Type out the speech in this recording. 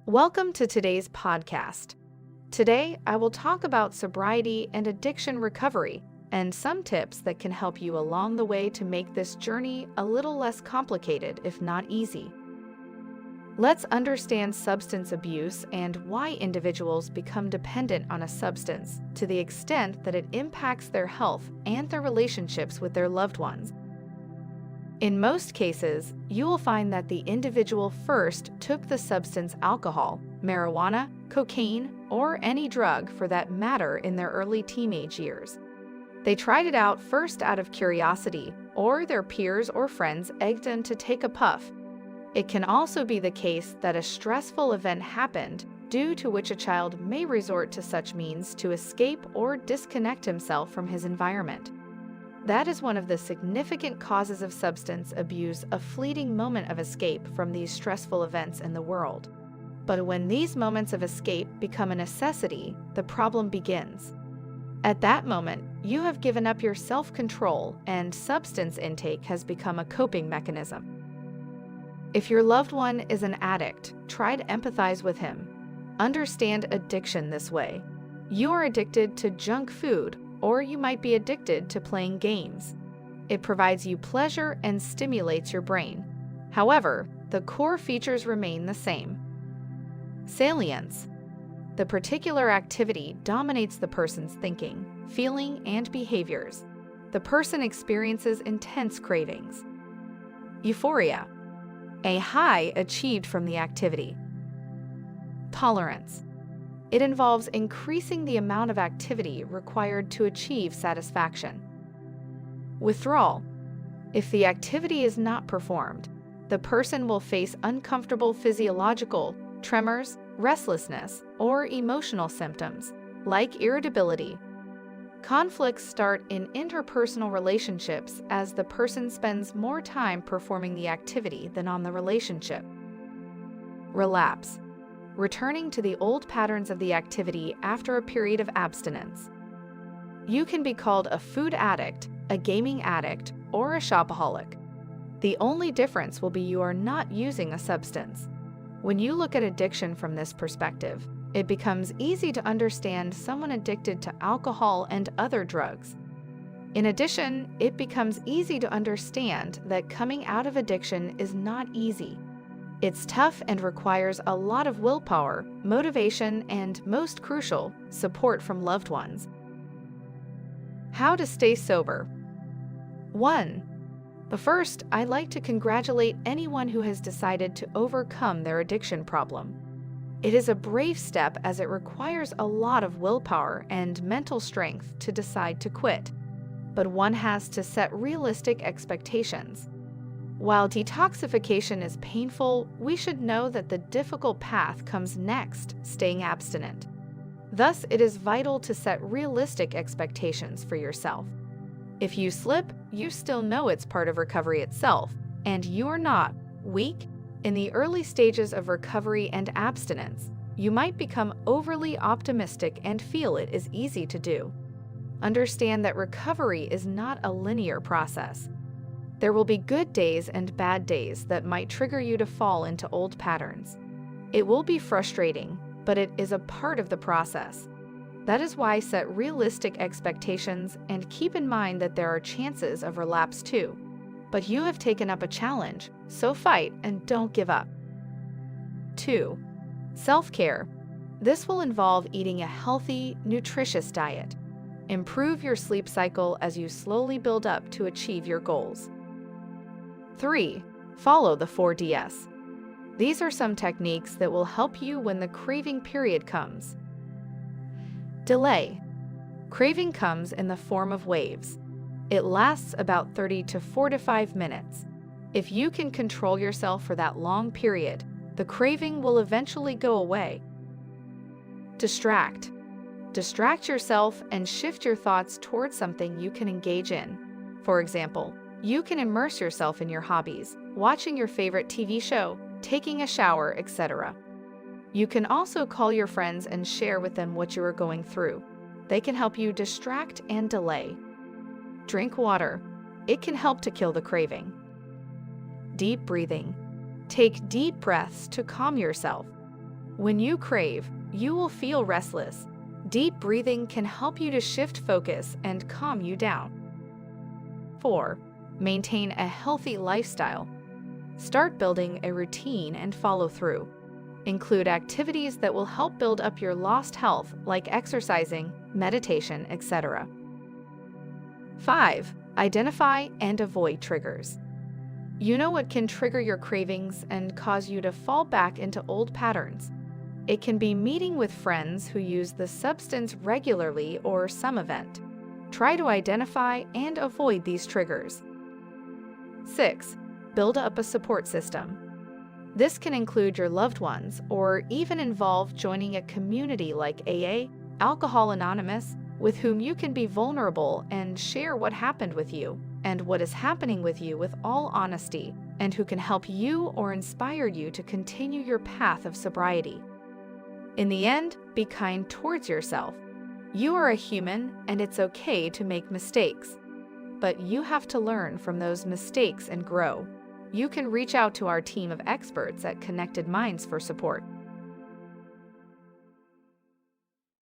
Welcome to today's podcast. Today, I will talk about sobriety and addiction recovery and some tips that can help you along the way to make this journey a little less complicated, if not easy. Let's understand substance abuse and why individuals become dependent on a substance to the extent that it impacts their health and their relationships with their loved ones. In most cases, you will find that the individual first took the substance alcohol, marijuana, cocaine, or any drug for that matter in their early teenage years. They tried it out first out of curiosity, or their peers or friends egged them to take a puff. It can also be the case that a stressful event happened, due to which a child may resort to such means to escape or disconnect himself from his environment. That is one of the significant causes of substance abuse, a fleeting moment of escape from these stressful events in the world. But when these moments of escape become a necessity, the problem begins. At that moment, you have given up your self-control and substance intake has become a coping mechanism. If your loved one is an addict, try to empathize with him. Understand addiction this way. You are addicted to junk food, or you might be addicted to playing games. It provides you pleasure and stimulates your brain. However, the core features remain the same. Salience. The particular activity dominates the person's thinking, feeling, and behaviors. The person experiences intense cravings. Euphoria. A high achieved from the activity. Tolerance. It involves increasing the amount of activity required to achieve satisfaction. Withdrawal. If the activity is not performed, the person will face uncomfortable physiological, tremors, restlessness, or emotional symptoms, like irritability. Conflicts start in interpersonal relationships as the person spends more time performing the activity than on the relationship. Relapse. Returning to the old patterns of the activity after a period of abstinence. You can be called a food addict, a gaming addict, or a shopaholic. The only difference will be you are not using a substance. When you look at addiction from this perspective, it becomes easy to understand someone addicted to alcohol and other drugs. In addition, it becomes easy to understand that coming out of addiction is not easy. It's tough and requires a lot of willpower, motivation, and, most crucial, support from loved ones. How to stay sober. 1. But first, I'd like to congratulate anyone who has decided to overcome their addiction problem. It is a brave step as it requires a lot of willpower and mental strength to decide to quit. But one has to set realistic expectations. While detoxification is painful, we should know that the difficult path comes next, staying abstinent. Thus, it is vital to set realistic expectations for yourself. If you slip, you still know it's part of recovery itself, and you are not weak. In the early stages of recovery and abstinence, you might become overly optimistic and feel it is easy to do. Understand that recovery is not a linear process. There will be good days and bad days that might trigger you to fall into old patterns. It will be frustrating, but it is a part of the process. That is why set realistic expectations and keep in mind that there are chances of relapse too. But you have taken up a challenge, so fight and don't give up. 2. Self-care. This will involve eating a healthy, nutritious diet. Improve your sleep cycle as you slowly build up to achieve your goals. 3. Follow the 4Ds. These are some techniques that will help you when the craving period comes. Delay. Craving comes in the form of waves. It lasts about 30 to 45 minutes. If you can control yourself for that long period, the craving will eventually go away. Distract. Distract yourself and shift your thoughts towards something you can engage in. For example, you can immerse yourself in your hobbies, watching your favorite TV show, taking a shower, etc. You can also call your friends and share with them what you are going through. They can help you distract and delay. Drink water. It can help to kill the craving. Deep breathing. Take deep breaths to calm yourself. When you crave, you will feel restless. Deep breathing can help you to shift focus and calm you down. 4. Maintain a healthy lifestyle. Start building a routine and follow through. Include activities that will help build up your lost health, like exercising, meditation, etc. 5. Identify and avoid triggers. You know what can trigger your cravings and cause you to fall back into old patterns. It can be meeting with friends who use the substance regularly or some event. Try to identify and avoid these triggers. 6. Build up a support system. This can include your loved ones or even involve joining a community like AA, Alcohol Anonymous, with whom you can be vulnerable and share what happened with you and what is happening with you with all honesty, and who can help you or inspire you to continue your path of sobriety. In the end, be kind towards yourself. You are a human, and it's okay to make mistakes. But you have to learn from those mistakes and grow. You can reach out to our team of experts at Connected Minds for support.